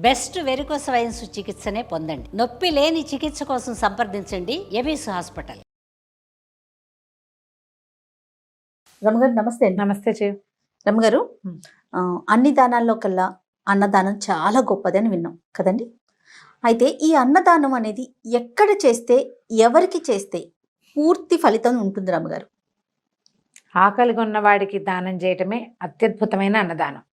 Best varicose veins చికిత్సనే పొందండి. నొప్పి లేని చికిత్స కోసం సంప్రదించండి ఎబిస్ హాస్పిటల్. రమగారు నమస్తే అండి. నమస్తే చే రమగారు, అన్ని దానాల్లో కల్లా అన్నదానం చాలా గొప్పది అని విన్నాం కదండి. అయితే ఈ అన్నదానం అనేది ఎక్కడ చేస్తే, ఎవరికి చేస్తే పూర్తి ఫలితం ఉంటుంది రమగారు? ఆకలిగా ఉన్న వాడికి దానం చేయటమే అత్యద్భుతమైన అన్నదానం.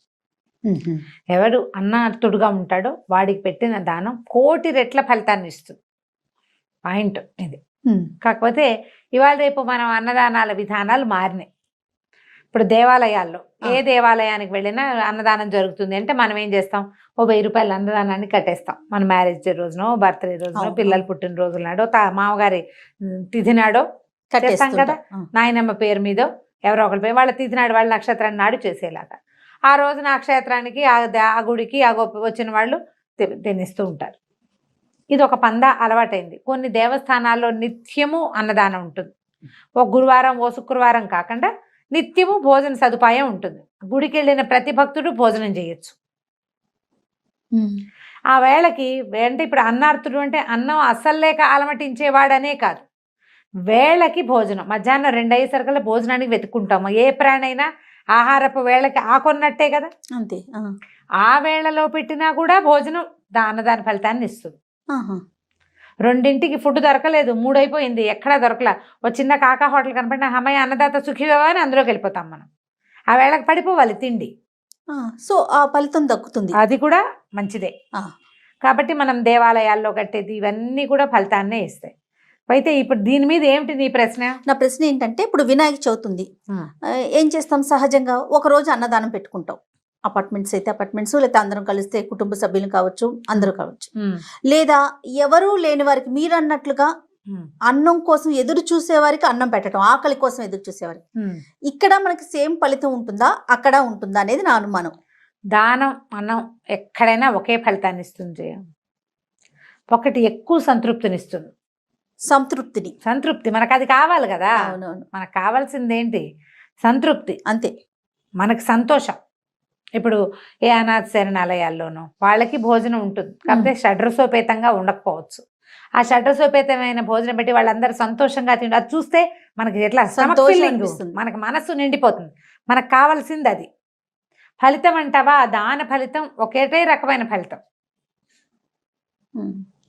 ఎవడు అన్నార్తుడుగా ఉంటాడో వాడికి పెట్టిన దానం కోటి రెట్ల ఫలితాన్ని ఇస్తుంది. పాయింట్ ఇది. కాకపోతే ఇవాళ రేపు మనం అన్నదానాల విధానాలు మారినాయి. ఇప్పుడు దేవాలయాల్లో ఏ దేవాలయానికి వెళ్ళినా అన్నదానం జరుగుతుంది అంటే మనం ఏం చేస్తాం, ఓ 1000 రూపాయల అన్నదానాన్ని కట్టేస్తాం. మన మ్యారేజ్ డే రోజునో, బర్త్డే రోజునో, పిల్లల పుట్టినరోజుల నాడో, మామగారి తిథి నాడో చేస్తాం కదా. నాయనమ్మ పేరు మీదో ఎవరో ఒకరి పేరు, వాళ్ళ తిథి నాడు, వాళ్ళ నక్షత్రాన్ని నాడు చేసేలాగా ఆ రోజు నక్షత్రానికి ఆ గుడికి వచ్చిన వాళ్ళు తినిస్తూ ఉంటారు. ఇది ఒక పందా అలవాటైంది. కొన్ని దేవస్థానాల్లో నిత్యము అన్నదానం ఉంటుంది. ఒక గురువారం ఓ శుక్రవారం కాకుండా నిత్యము భోజన సదుపాయం ఉంటుంది. గుడికి వెళ్ళిన ప్రతి భక్తుడు భోజనం చేయొచ్చు. ఆ వేళకి అంటే ఇప్పుడు అన్నార్తుడు అంటే అన్నం అస్సలు లేక అలమటించేవాడనే కాదు, వేళకి భోజనం. మధ్యాహ్నం 2 అయ్యేసరికల్లా భోజనానికి వెతుక్కుంటాము. ఏ ప్రాణైనా ఆహారపు వేళకి ఆకొన్నట్టే కదా. అంతే. ఆ వేళలో పెట్టినా కూడా భోజనం అన్నదాన ఫలితాన్ని ఇస్తుంది. 2ంటికి ఫుడ్ దొరకలేదు, 3 అయిపోయింది, ఎక్కడా దొరకలా, ఒక చిన్న కాకా హోటల్ కనపడిన అమ్మాయి అన్నదాత సుఖీవా అని అందులోకి వెళ్ళిపోతాం మనం. ఆ వేళకి పడిపోవాలి తిండి. సో ఆ ఫలితం దక్కుతుంది, అది కూడా మంచిదే. కాబట్టి మనం దేవాలయాల్లో కట్టేది ఇవన్నీ కూడా ఫలితాన్నే ఇస్తాయి. అయితే ఇప్పుడు దీని మీద ఏమిటి నీ ప్రశ్న? నా ప్రశ్న ఏంటంటే, ఇప్పుడు వినాయక చవితి ఉంది, ఏం చేస్తాం, సహజంగా ఒక రోజు అన్నదానం పెట్టుకుంటాం. అపార్ట్మెంట్స్ అయితే అపార్ట్మెంట్స్, లేదా అందరం కలిస్తే కుటుంబ సభ్యులు కావచ్చు, అందరూ కావచ్చు. లేదా ఎవరూ లేని వారికి మీరు అన్నట్లుగా అన్నం కోసం ఎదురు చూసేవారికి అన్నం పెట్టడం, ఆకలి కోసం ఎదురు చూసేవారికి. ఇక్కడ మనకి సేమ్ ఫలితం ఉంటుందా, అక్కడ ఉంటుందా అనేది నా అనుమానం. దానం అన్నం ఎక్కడైనా ఒకే ఫలితాన్ని ఇస్తుంది. ఒకటి ఎక్కువ సంతృప్తినిస్తుంది. సంతృప్తి మనకు అది కావాలి కదా. మనకు కావాల్సింది ఏంటి? సంతృప్తి. అంతే, మనకు సంతోషం. ఇప్పుడు ఏ అనాథ శరణాలయాల్లోనూ వాళ్ళకి భోజనం ఉంటుంది, కాకపోతే షడ్రసోపేతంగా ఉండకపోవచ్చు. ఆ షడ్రసోపేతమైన భోజనం పెట్టి వాళ్ళందరూ సంతోషంగా తిండి, అది చూస్తే మనకి ఎట్లా మనకు మనస్సు నిండిపోతుంది. మనకు కావాల్సింది అది. ఫలితం అంటావా, దాన ఫలితం ఒకటే రకమైన ఫలితం.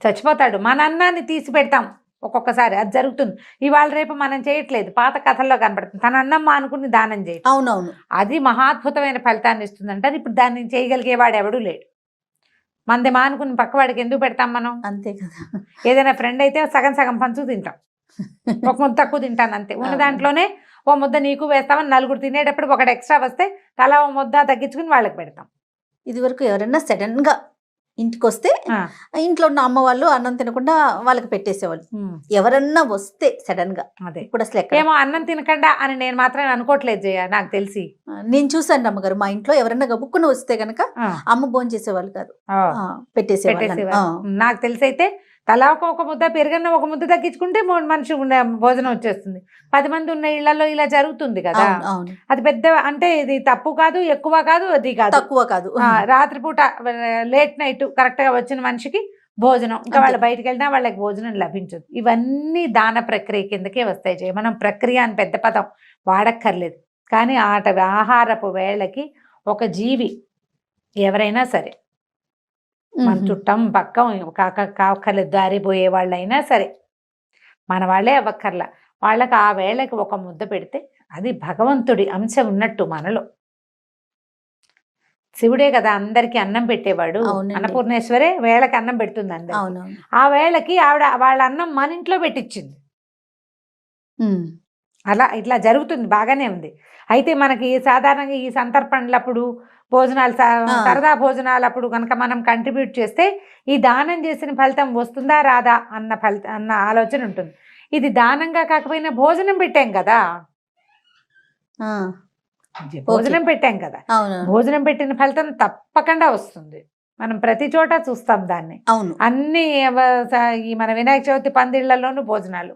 చచ్చిపోతాడు, మన అన్నాన్ని తీసి పెడతాం ఒక్కొక్కసారి, అది జరుగుతుంది. ఇవాళ రేపు మనం చేయట్లేదు, పాత కథల్లో కనపడుతుంది. తన అన్నం మానుకుని దానం చేయటం. అవునవును, అది మహాద్భుతమైన ఫలితాన్ని ఇస్తుంది. అంటే ఇప్పుడు దాన్ని చేయగలిగేవాడు ఎవడూ లేడు. మనది మానుకుని పక్కవాడికి ఎందుకు పెడతాం మనం? అంతే కదా. ఏదైనా ఫ్రెండ్ అయితే సగం సగం పంచు తింటాం, ఒక ముద్ద తక్కువ తింటాను అంతే. ఉన్న దాంట్లోనే ఓ ముద్ద నీకు వేస్తామని 4 తినేటప్పుడు ఒకటి ఎక్స్ట్రా వస్తే తలా ఓ ముద్ద తగ్గించుకుని వాళ్ళకి పెడతాం. ఇది వరకు ఎవరైనా సడన్ గా ఇంటికి వస్తే ఇంట్లో ఉన్న అమ్మ వాళ్ళు అన్నం తినకుండా వాళ్ళకి పెట్టేసేవాళ్ళు. ఎవరన్నా వస్తే సడన్ గా, అదే ఇప్పుడు అసలు ఏమో అన్నం తినకుండా అని నేను మాత్రం అనుకోవట్లేదు జయ, నాకు తెలిసి. నేను చూసాను అమ్మగారు, మా ఇంట్లో ఎవరన్నా గబుక్కుని వస్తే గనక అమ్మ భోజనం చేసేవాళ్ళు కాదు, పెట్టేసేవాళ్ళు. నాకు తెలిసి అయితే తలా ఒక ముద్ద, పెరుగన్న ఒక ముద్ద తగ్గించుకుంటే మనిషి భోజనం వచ్చేస్తుంది. 10 మంది ఉన్న ఇళ్లలో ఇలా జరుగుతుంది కదా. అది పెద్ద అంటే ఇది తప్పు కాదు, ఎక్కువ కాదు, అది కాదు, తక్కువ కాదు. రాత్రిపూట లేట్ నైట్ కరెక్ట్ గా వచ్చిన మనిషికి భోజనం, ఇంకా వాళ్ళు బయటకు వెళ్తే వాళ్ళకి భోజనం లభించదు. ఇవన్నీ దాన ప్రక్రియ కిందకే వస్తాయి. మనం ప్రక్రియ అని పెద్ద పదం వాడక్కర్లేదు. కానీ ఆహారపు వేళకి ఒక జీవి ఎవరైనా సరే, మన చుట్టం పక్కం కాకర్లేదు, దారిపోయే వాళ్ళైనా సరే, మన వాళ్ళే అవ్వక్కర్లా, వాళ్ళకి ఆ వేళకి ఒక ముద్ద పెడితే అది భగవంతుడి అంశం ఉన్నట్టు మనలో. శివుడే కదా అందరికి అన్నం పెట్టేవాడు. అన్నపూర్ణేశ్వరే వేళకి అన్నం పెడుతుంది అందరికి. ఆ వేళకి ఆవిడ వాళ్ళ అన్నం మన ఇంట్లో పెట్టించింది. అలా ఇట్లా జరుగుతుంది, బాగానే ఉంది. అయితే మనకి సాధారణంగా ఈ సంతర్పణలప్పుడు భోజనాలు, సరదా భోజనాలప్పుడు కనుక మనం కంట్రిబ్యూట్ చేస్తే ఈ దానం చేసిన ఫలితం వస్తుందా రాదా అన్న ఆలోచన ఉంటుంది. ఇది దానంగా కాకపోయినా భోజనం పెట్టాం కదా, భోజనం పెట్టాం కదా, భోజనం పెట్టిన ఫలితం తప్పకుండా వస్తుంది. మనం ప్రతి చోట చూస్తాం దాన్ని. అవును, అన్ని ఈ మన వినాయక చవితి పందిళ్లలోనూ భోజనాలు,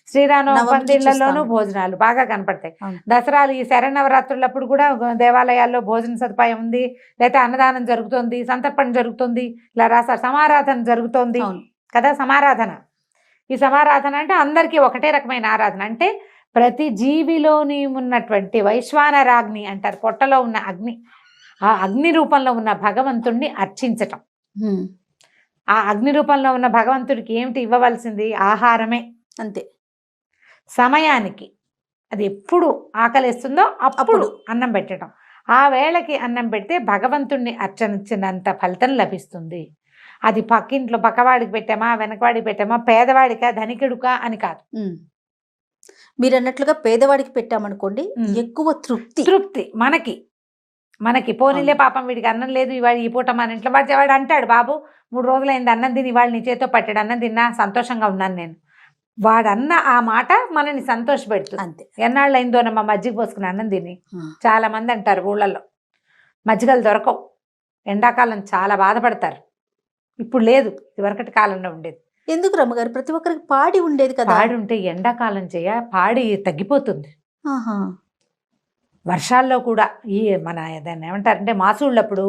శ్రీరామనవమి నవమికి పందిళ్లలోనూ చూస్తాము. భోజనాలు బాగా కనపడతాయి. అవును. దసరాలు ఈ శరన్నవరాత్రులప్పుడు కూడా దేవాలయాల్లో భోజన సదుపాయం ఉంది, లేకపోతే అన్నదానం జరుగుతోంది, సంతర్పణ జరుగుతుంది, ఇలా రాస్తారు. సమారాధన జరుగుతోంది అవును. కదా. సమారాధన, ఈ సమారాధన అంటే అందరికీ ఒకటే రకమైన ఆరాధన. అంటే ప్రతి జీవిలోని ఉన్నటువంటి వైశ్వానరాగ్ని అంటారు, పొట్టలో ఉన్న అగ్ని, ఆ అగ్ని రూపంలో ఉన్న భగవంతుణ్ణి అర్చించటం. ఉమ్. ఆ అగ్ని రూపంలో ఉన్న భగవంతుడికి ఏమిటి ఇవ్వవలసింది? ఆహారమే. అంతే. సమయానికి అది ఎప్పుడు ఆకలిస్తుందో అప్పుడు అప్పుడు. అన్నం పెట్టడం. ఆ వేళకి అన్నం పెడితే భగవంతుణ్ణి అర్చనించినంత ఫలితం లభిస్తుంది. అది పక్కింట్లో పక్కవాడికి పెట్టామా, వెనకవాడికి పెట్టామా, పేదవాడికా ధనికుడుకా అని కాదు. ఉమ్. మీరు అన్నట్లుగా పేదవాడికి పెట్టామనుకోండి, ఉమ్. ఎక్కువ తృప్తి. తృప్తి మనకి పోనీలే, పాపం వీడికి అన్నం లేదు ఇవాళ ఈ పూట మన ఇంట్లో. వాడు అంటాడు, బాబు 3 రోజులైంది అన్నం తిని, ఇవాళ నీ చేతితో పట్టాడు అన్నం తిన్నా, సంతోషంగా ఉన్నాను నేను. వాడన్న ఆ మాట మనని సంతోషపెడుతుంది. అంతే. ఎన్నాళ్ళు అయిందోనమ్మా మజ్జిగ పోసుకుని అన్నం తిని. ఆ. చాలా మంది అంటారు ఊళ్ళల్లో మజ్జిగలు దొరకవు, ఎండాకాలం చాలా బాధపడతారు. ఇప్పుడు లేదు, ఇదివరకటి కాలంలో ఉండేది. ఎందుకు రమ్మగారు? ప్రతి ఒక్కరికి పాడి ఉండేది కదా. పాడి ఉంటే ఎండాకాలం పాడి తగ్గిపోతుంది. ఆహా. వర్షాల్లో కూడా ఈ మన దాన్ని ఏమంటారంటే మాసూళ్ళప్పుడు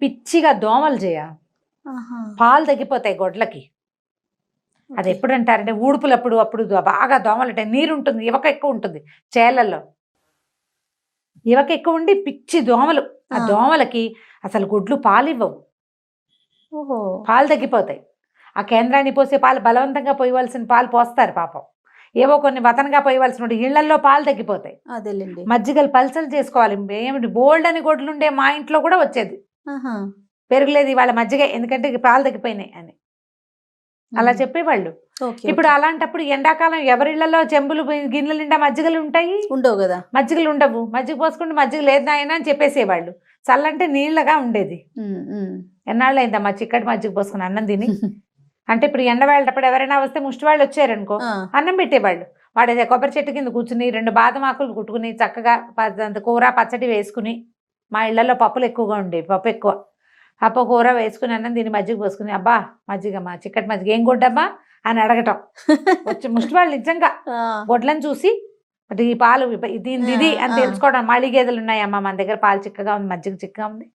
పిచ్చిగా దోమలు ఆహా. పాలు తగ్గిపోతాయి గొడ్లకి. అది ఎప్పుడు అంటారంటే ఊడుపులప్పుడు, అప్పుడు బాగా దోమలు ఉంటాయి, నీరు ఉంటుంది, ఇవక ఎక్కువ ఉంటుంది చేలల్లో, ఇవక ఎక్కువ ఉండి పిచ్చి దోమలు. ఆ దోమలకి అసలు గుడ్లు పాలు ఇవ్వవు, ఓహో. పాలు తగ్గిపోతాయి. ఆ కేంద్రాన్ని పోసే పాలు బలవంతంగా పోయవలసిన పాలు పోస్తారు పాపం, ఏవో కొన్ని వతనగా పోయవలసిన ఇళ్లల్లో పాలు తగ్గిపోతాయి. అదేలేండి. మజ్జిగలు పల్చలు చేసుకోవాలి. ఏమిటి బోల్డ్ అని గొడ్లుండే మా ఇంట్లో కూడా వచ్చేది, ఆహా. పెరగలేదు ఇవాళ మజ్జిగ ఎందుకంటే పాలు తగ్గిపోయినాయి అని అలా చెప్పేవాళ్ళు. ఓకే. ఇప్పుడు అలాంటప్పుడు ఎండాకాలం ఎవరిళ్లలో చెంబులు గిన్నెల నిండా మజ్జిగలు ఉంటాయి? ఉండవు కదా. మజ్జిగలు ఉండవు. మజ్జిగ పోసుకుంటే మజ్జిగ లేదు నాయన అని చెప్పేసేవాళ్ళు. చల్లంటే నీళ్ళగా ఉండేది. ఎన్నాళ్ళు అయిందమ్మా చిక్కటి మజ్జిగ పోసుకుని అన్నం తిని. అంటే ఇప్పుడు ఎండ వెళ్ళేటప్పుడు ఎవరైనా వస్తే ముష్టి వాళ్ళు వచ్చారనుకో, అన్నం పెట్టేవాళ్ళు. వాడు కొబ్బరి చెట్టు కింద కూర్చుని 2 బాదం ఆకులు కుట్టుకుని చక్కగా కూర పచ్చడి వేసుకుని, మా ఇళ్లలో పప్పులు ఎక్కువగా ఉండేవి, పప్పు ఎక్కువ, పప్పు కూర వేసుకుని అన్నం దీన్ని మజ్జిగ పోసుకుని, అబ్బా మజ్జిగమ్మా చిక్కటి మజ్జిగ ఏం గొడ్డమ్మా అని అడగటం. వచ్చి ముష్టి వాళ్ళు నిజంగా గొడ్లను చూసి అంటే ఈ పాలు ఇది అని తెలుసుకోవడం. మళ్ళీ గేదెలు ఉన్నాయమ్మా మన దగ్గర, పాలు చిక్కగా ఉంది, మజ్జిగ చిక్కగా ఉంది.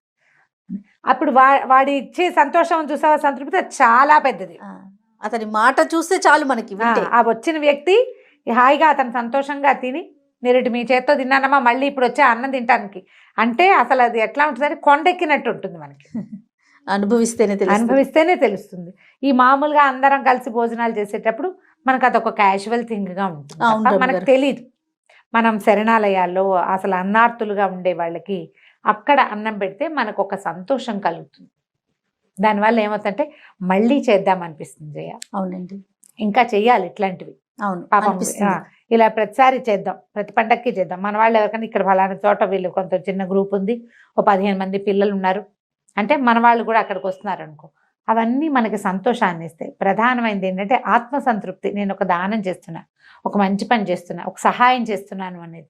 అప్పుడు వాడి ఇచ్చే సంతోషం చూసావా, సంతృప్తి చాలా పెద్దది. అతని మాట చూస్తే చాలు మనకి. ఆ వచ్చిన వ్యక్తి హాయిగా అతను సంతోషంగా తిని, నేరేటి మీ చేత్తో తిన్నానమ్మా మళ్ళీ ఇప్పుడు వచ్చే అన్నం తినడానికి అంటే అసలు అది ఎట్లా ఉంటుందని కొండెక్కినట్టు ఉంటుంది మనకి. అనుభవిస్తేనే తెలుస్తుంది. ఈ మామూలుగా అందరం కలిసి భోజనాలు చేసేటప్పుడు మనకు అదొక క్యాజువల్ థింగ్గా ఉంటుంది, మనకు తెలియదు. మనం శరణాలయాల్లో అసలు అన్నార్తులుగా ఉండే వాళ్ళకి అక్కడ అన్నం పెడితే మనకు ఒక సంతోషం కలుగుతుంది. దానివల్ల ఏమవుతుందంటే మళ్ళీ చేద్దాం అనిపిస్తుంది. జయ, అవునండి, ఇంకా చెయ్యాలి ఇట్లాంటివి. అవును, పాపం ఇలా ప్రతిసారి చేద్దాం, ప్రతి పండక్కి చేద్దాం. మన వాళ్ళు ఎవరికైనా ఇక్కడ ఫలానా చోట వీళ్ళు కొంత చిన్న గ్రూప్ ఉంది, ఓ 15 మంది పిల్లలు ఉన్నారు అంటే మన వాళ్ళు కూడా అక్కడికి వస్తున్నారు అనుకో, అవన్నీ మనకి సంతోషాన్ని ఇస్తాయి. ప్రధానమైనది ఏంటంటే ఆత్మసంతృప్తి. నేను ఒక దానం చేస్తున్నా, ఒక మంచి పని చేస్తున్నా, ఒక సహాయం చేస్తున్నాను అనేది.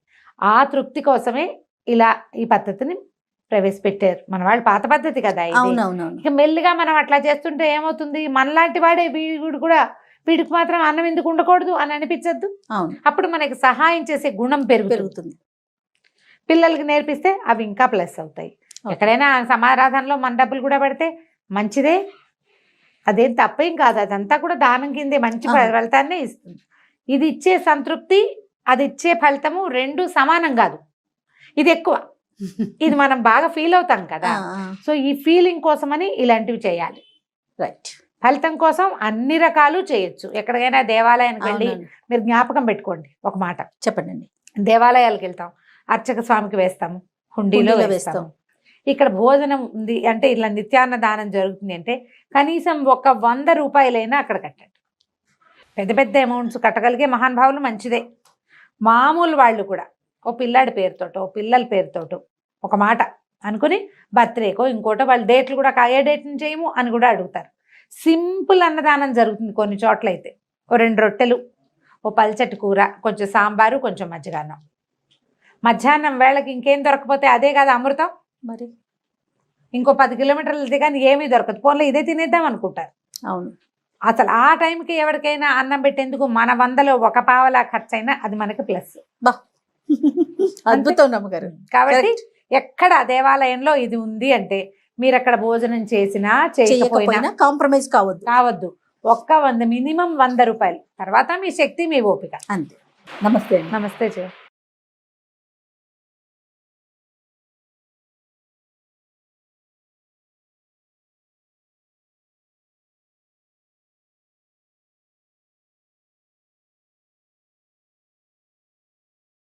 ఆ తృప్తి కోసమే ఇలా ఈ పద్ధతిని ప్రవేశపెట్టారు మన వాళ్ళు. పాత పద్ధతి కదా ఇది. ఇక మెల్లిగా మనం అట్లా చేస్తుంటే ఏమవుతుంది, మనలాంటి వాడే వీడు కూడా వీడికి మాత్రం అన్నం ఎందుకు ఉండకూడదు అని అనిపించద్దు. అప్పుడు మనకి సహాయం చేసే గుణం పెరుగుతుంది. పిల్లలకి నేర్పిస్తే అవి ఇంకా ప్లస్ అవుతాయి. ఎక్కడైనా సమారాధనలో మన డబ్బులు కూడా పెడితే మంచిదే, అదేం తప్పేం కాదు. అదంతా కూడా దానం కిందే, మంచి ఫలితాన్నే ఇస్తుంది. ఇది ఇచ్చే సంతృప్తి, అది ఇచ్చే ఫలితము 2 సమానం కాదు. ఇది ఎక్కువ, ఇది మనం బాగా ఫీల్ అవుతాం కదా. సో ఈ ఫీలింగ్ కోసమని ఇలాంటివి చేయాలి. రైట్. ఫలితం కోసం అన్ని రకాలు చేయొచ్చు. ఎక్కడికైనా దేవాలయానికి వెళ్ళి మీరు జ్ఞాపకం పెట్టుకోండి, ఒక మాట చెప్పండి. దేవాలయాలకు వెళ్తాం, అర్చక స్వామికి వేస్తాము, హుండీలో వేస్తాము. ఇక్కడ భోజనం ఉంది అంటే, ఇట్లా నిత్యాన్న దానం జరుగుతుంది అంటే కనీసం ఒక 100 రూపాయలైనా అక్కడ కట్టండి. పెద్ద పెద్ద అమౌంట్స్ కట్టగలిగే మహానుభావులు మంచిదే. మామూలు వాళ్ళు కూడా ఓ పిల్లాడి పేరుతోటో పిల్లల పేరుతోటో ఒక మాట అనుకుని బర్త్డేకో ఇంకోటో, వాళ్ళ డేట్లు కూడా ఏ డేట్ని చేయము అని కూడా అడుగుతారు. సింపుల్ అన్నదానం జరుగుతుంది కొన్ని చోట్ల అయితే. ఓ 2 రొట్టెలు, ఓ పల్చటి కూర, కొంచెం సాంబారు, కొంచెం మజ్జిగాన్నం. మధ్యాహ్నం వేళకి ఇంకేం దొరకపోతే అదే కదా అమృతం. మరి ఇంకో 10 కిలోమీటర్లు వెళ్తే కానీ ఏమీ దొరకదు, పోన్లో ఇదే తినేద్దాం అనుకుంటారు. అవును. అసలు ఆ టైంకి ఎవరికైనా అన్నం పెట్టేందుకు మన 100లో 1 పావలా ఖర్చు అయినా అది మనకి ప్లస్. బా అద్భుతం నమ్మగారు. కాబట్టి ఎక్కడ దేవాలయంలో ఇది ఉంది అంటే మీరు అక్కడ భోజనం చేసినా చేయకపోయినా కాంప్రమైజ్ కావద్దు. మినిమం 100 రూపాయలు, తర్వాత మీ శక్తి మీ ఓపిక. అంతే. నమస్తే. నమస్తే జయ.